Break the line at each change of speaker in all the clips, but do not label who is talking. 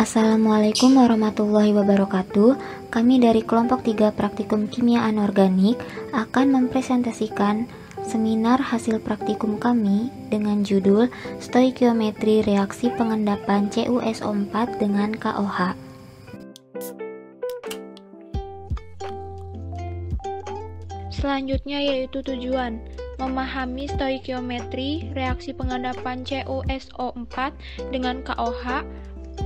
Assalamualaikum warahmatullahi wabarakatuh. Kami dari kelompok 3 Praktikum Kimia Anorganik akan mempresentasikan seminar hasil praktikum kami dengan judul Stoikiometri Reaksi Pengendapan CuSO4 dengan KOH.
Selanjutnya yaitu tujuan memahami stoikiometri reaksi pengendapan CuSO4 dengan KOH,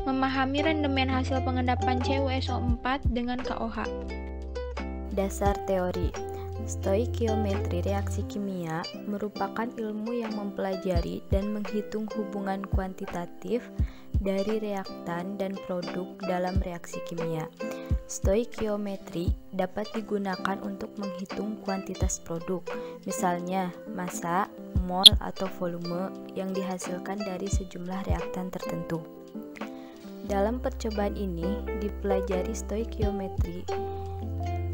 memahami rendemen hasil pengendapan CuSO4 dengan KOH.
Dasar teori. Stoikiometri reaksi kimia merupakan ilmu yang mempelajari dan menghitung hubungan kuantitatif dari reaktan dan produk dalam reaksi kimia. Stoikiometri dapat digunakan untuk menghitung kuantitas produk, misalnya massa, mol, atau volume yang dihasilkan dari sejumlah reaktan tertentu. Dalam percobaan ini dipelajari stoikiometri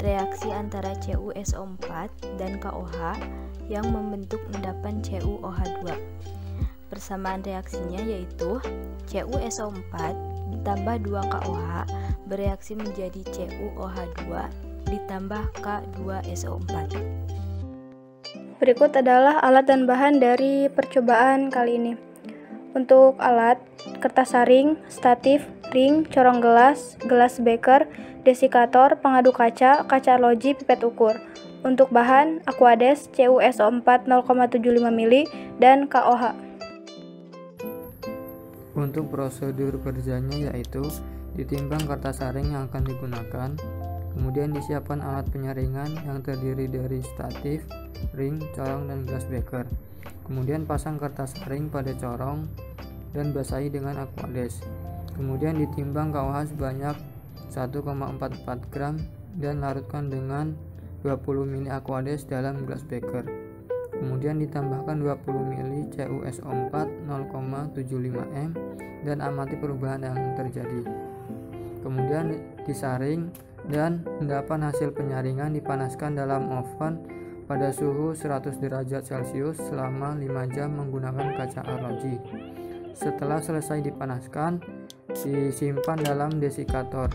reaksi antara CuSO4 dan KOH yang membentuk endapan CuOH2. Persamaan reaksinya yaitu CuSO4 ditambah 2 KOH bereaksi menjadi CuOH2 ditambah K2SO4.
Berikut adalah alat dan bahan dari percobaan kali ini. Untuk alat, kertas saring, statif, ring, corong gelas, gelas beker, desikator, pengadu kaca, kaca arloji, pipet ukur. Untuk bahan, Aquades, CuSO4 0,75 ml, dan KOH.
Untuk prosedur kerjanya yaitu ditimbang kertas saring yang akan digunakan, kemudian disiapkan alat penyaringan yang terdiri dari statif, ring, corong, dan gelas beker. Kemudian pasang kertas saring pada corong dan basahi dengan Aquades. Kemudian ditimbang KOH sebanyak 1,44 gram dan larutkan dengan 20 ml Aquades dalam gelas beker. Kemudian ditambahkan 20 ml CuSO4 0,75 m dan amati perubahan yang terjadi. Kemudian disaring dan endapan hasil penyaringan dipanaskan dalam oven pada suhu 100 derajat Celcius selama 5 jam menggunakan kaca arloji. Setelah selesai dipanaskan, disimpan dalam desikator.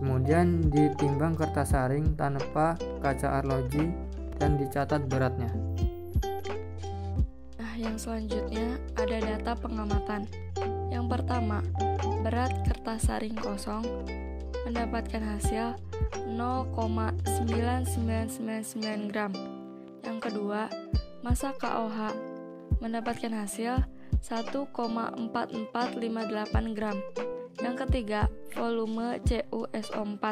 Kemudian ditimbang kertas saring tanpa kaca arloji dan dicatat beratnya.
Yang selanjutnya ada data pengamatan. Yang pertama, berat kertas saring kosong mendapatkan hasil 0,9999 gram. Yang kedua, massa KOH mendapatkan hasil 1,4458 gram. Yang ketiga, volume CuSO4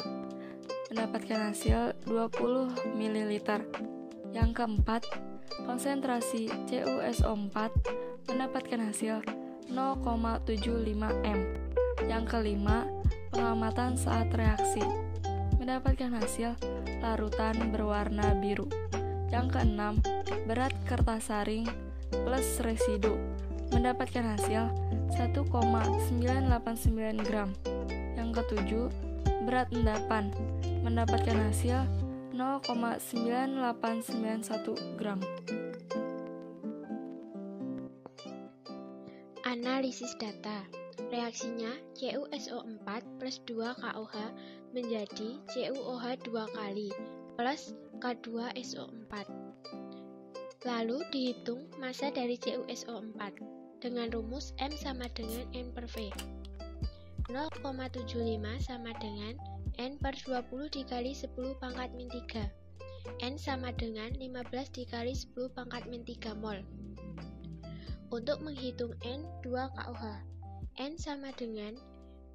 mendapatkan hasil 20 ml. Yang keempat, konsentrasi CuSO4 mendapatkan hasil 0,75 m. Yang kelima, pengamatan saat reaksi mendapatkan hasil larutan berwarna biru. Yang keenam, berat kertas saring plus residu mendapatkan hasil 1,989 gram. Yang ketujuh, berat endapan mendapatkan hasil 0,9891 gram.
Analisis data. Reaksinya CuSO4 plus 2 KOH menjadi CuOH2 kali plus K2SO4. Lalu dihitung massa dari CuSO4 dengan rumus M sama dengan N per V. 0,75 sama dengan N per 20 dikali 10 pangkat min 3. N sama dengan 15 dikali 10 pangkat min 3 mol. Untuk menghitung N 2 KOH, N sama dengan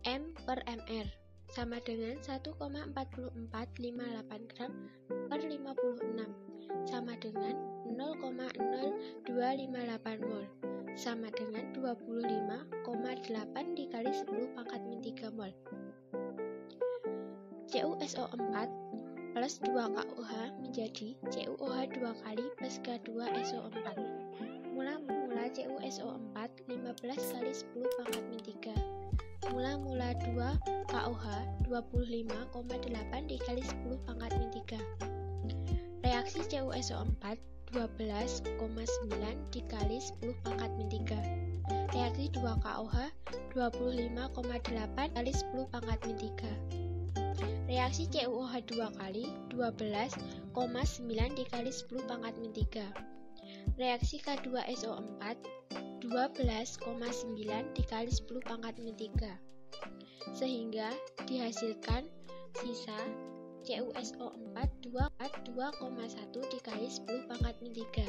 M per mr sama dengan 1,4458 gram per 56 sama dengan 0,0258 mol sama dengan 25,8 dikali 10 pangkat min 3 mol. CuSO4 plus 2 KOH menjadi CuOH2 kali plus K2SO4. Mula-mula CuSO4 15 kali 10 pangkat min 3. Mula-mula 2 KOH 25,8 dikali 10 pangkat min 3. Reaksi CuSO4 12,9 dikali 10 pangkat min 3. Reaksi 2 KOH 25,8 kali 10 pangkat min 3. Reaksi CuOH 2 kali 12,9 dikali 10 pangkat min 3. Reaksi K2SO4 12,9 dikali 10 pangkat min 3. Sehingga dihasilkan sisa CuSO4 2,1 dikali 10 pangkat min 3.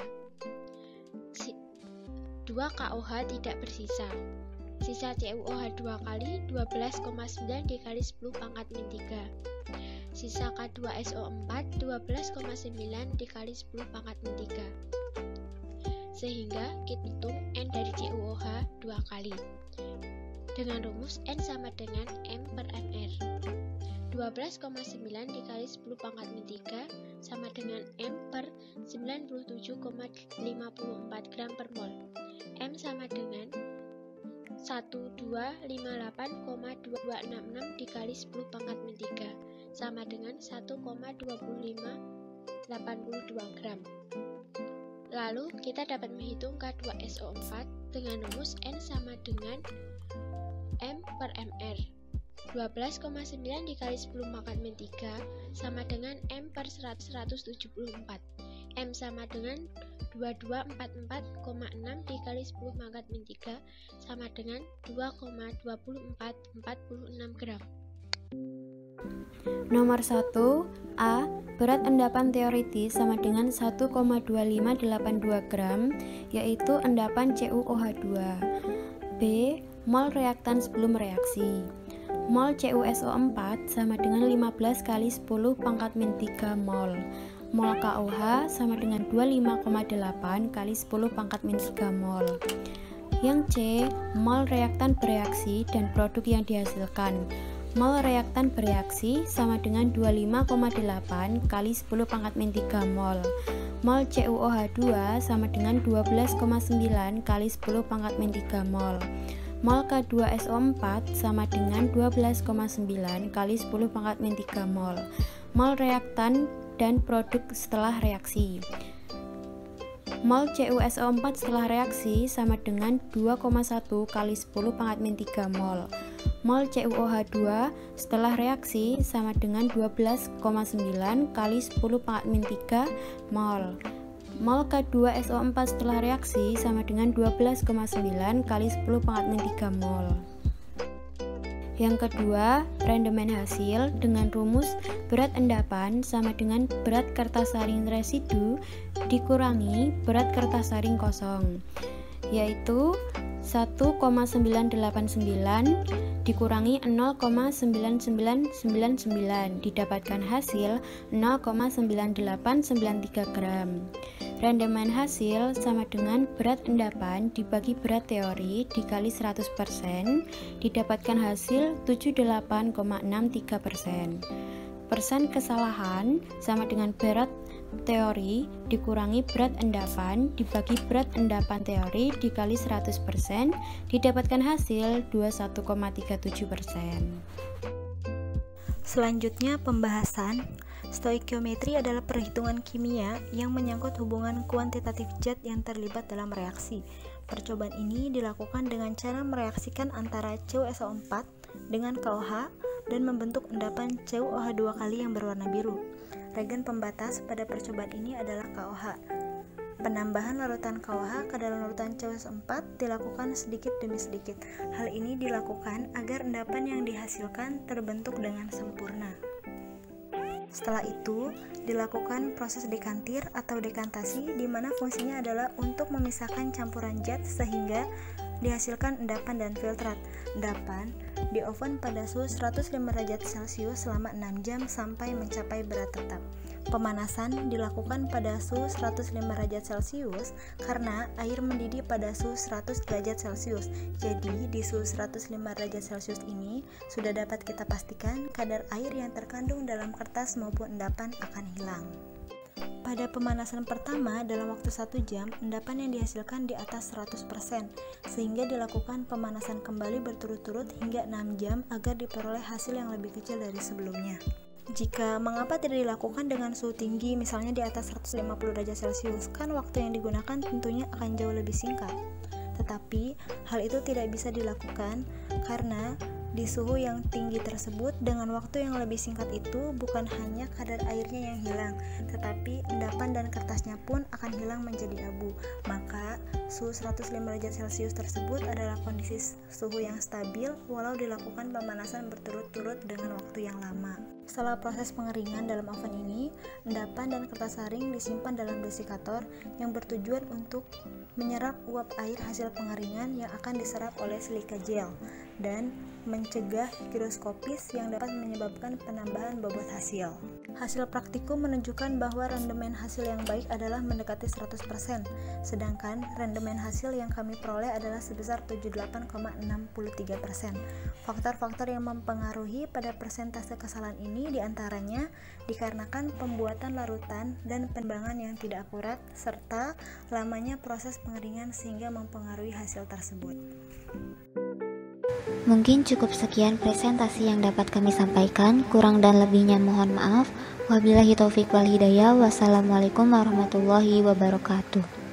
2 KOH tidak bersisa. Sisa CuOH 2 kali 12,9 dikali 10 pangkat min 3. Sisa K2SO4 12,9 dikali 10 pangkat min 3. Sehingga kita hitung N dari CuOH 2 kali. Dengan rumus N sama dengan M per MR. 12,9 dikali 10 pangkat min 3 sama dengan M per 97,54 gram per mol. M sama dengan 1258,2266 dikali 10 pangkat min 3 sama dengan 1,2582 gram. Lalu kita dapat menghitung K2SO4 dengan rumus N sama dengan M per MR. 12,9 dikali 10 pangkat min 3 sama dengan M per 174. M sama dengan 2244,6 dikali 10 pangkat min 3 sama dengan 2,2446 gram.
Nomor 1, A. Berat endapan teoritis sama dengan 1,2582 gram, yaitu endapan CuOH2. B. Mol reaktan sebelum reaksi. Mol CuSO4 sama dengan 15 kali 10 pangkat min 3 mol. Mol KOH sama dengan 25,8 kali 10 pangkat min 3 mol. Yang C. Mol reaktan bereaksi dan produk yang dihasilkan. Mol reaktan bereaksi sama dengan 25,8 kali 10 pangkat min 3 mol. Mol CuOH2 sama dengan 12,9 kali 10 pangkat min 3 mol. Mol K2SO4 sama dengan 12,9 kali 10 pangkat min 3 mol. Mol reaktan dan produk setelah reaksi. Mol CuSO4 setelah reaksi sama dengan 2,1 kali 10 pangkat min 3 mol. Mol CuOH2 setelah reaksi sama dengan 12,9 kali 10 pangkat min 3 mol. Mol K2SO4 setelah reaksi sama dengan 12,9 kali 10 pangkat min 3 mol. Yang kedua, rendemen hasil dengan rumus berat endapan sama dengan berat kertas saring residu dikurangi berat kertas saring kosong, yaitu 1,989 dikurangi 0,9999 didapatkan hasil 0,9893 gram. Rendemen hasil sama dengan berat endapan dibagi berat teori dikali 100% didapatkan hasil 78,63%. Persen kesalahan sama dengan berat teori dikurangi berat endapan dibagi berat endapan teori dikali 100% didapatkan hasil 21,37%.
Selanjutnya pembahasan. Stoikiometri adalah perhitungan kimia yang menyangkut hubungan kuantitatif zat yang terlibat dalam reaksi. Percobaan ini dilakukan dengan cara mereaksikan antara CuSO4 dengan KOH dan membentuk endapan CuOH2 kali yang berwarna biru. Reagen pembatas pada percobaan ini adalah KOH. Penambahan larutan KOH ke dalam larutan CuSO4 dilakukan sedikit demi sedikit. Hal ini dilakukan agar endapan yang dihasilkan terbentuk dengan sempurna. Setelah itu, dilakukan proses dekantir atau dekantasi di mana fungsinya adalah untuk memisahkan campuran zat sehingga dihasilkan endapan dan filtrat. Endapan di oven pada suhu 105 derajat Celcius selama 6 jam sampai mencapai berat tetap. Pemanasan dilakukan pada suhu 105 derajat Celcius karena air mendidih pada suhu 100 derajat Celcius. Jadi di suhu 105 derajat Celcius ini sudah dapat kita pastikan kadar air yang terkandung dalam kertas maupun endapan akan hilang. Pada pemanasan pertama dalam waktu 1 jam, endapan yang dihasilkan di atas 100%, sehingga dilakukan pemanasan kembali berturut-turut hingga 6 jam agar diperoleh hasil yang lebih kecil dari sebelumnya. Jika mengapa tidak dilakukan dengan suhu tinggi, misalnya di atas 150 derajat Celcius, kan waktu yang digunakan tentunya akan jauh lebih singkat. Tetapi hal itu tidak bisa dilakukan karena di suhu yang tinggi tersebut dengan waktu yang lebih singkat itu bukan hanya kadar airnya yang hilang, tetapi endapan dan kertasnya pun akan hilang menjadi abu. Maka suhu 105 derajat Celcius tersebut adalah kondisi suhu yang stabil walau dilakukan pemanasan berturut-turut dengan waktu yang lama. Setelah proses pengeringan dalam oven ini, endapan dan kertas saring disimpan dalam desikator yang bertujuan untuk menyerap uap air hasil pengeringan yang akan diserap oleh silika gel dan mencegah giroskopis yang dapat menyebabkan penambahan bobot hasil. Hasil praktikum menunjukkan bahwa rendemen hasil yang baik adalah mendekati 100%, sedangkan rendemen hasil yang kami peroleh adalah sebesar 78,63%. Faktor-faktor yang mempengaruhi pada persentase kesalahan ini diantaranya dikarenakan pembuatan larutan dan penimbangan yang tidak akurat, serta lamanya proses pengeringan sehingga mempengaruhi hasil tersebut.
Mungkin cukup sekian presentasi yang dapat kami sampaikan, kurang dan lebihnya mohon maaf. Wabillahi taufik wal hidayah. Wassalamualaikum warahmatullahi wabarakatuh.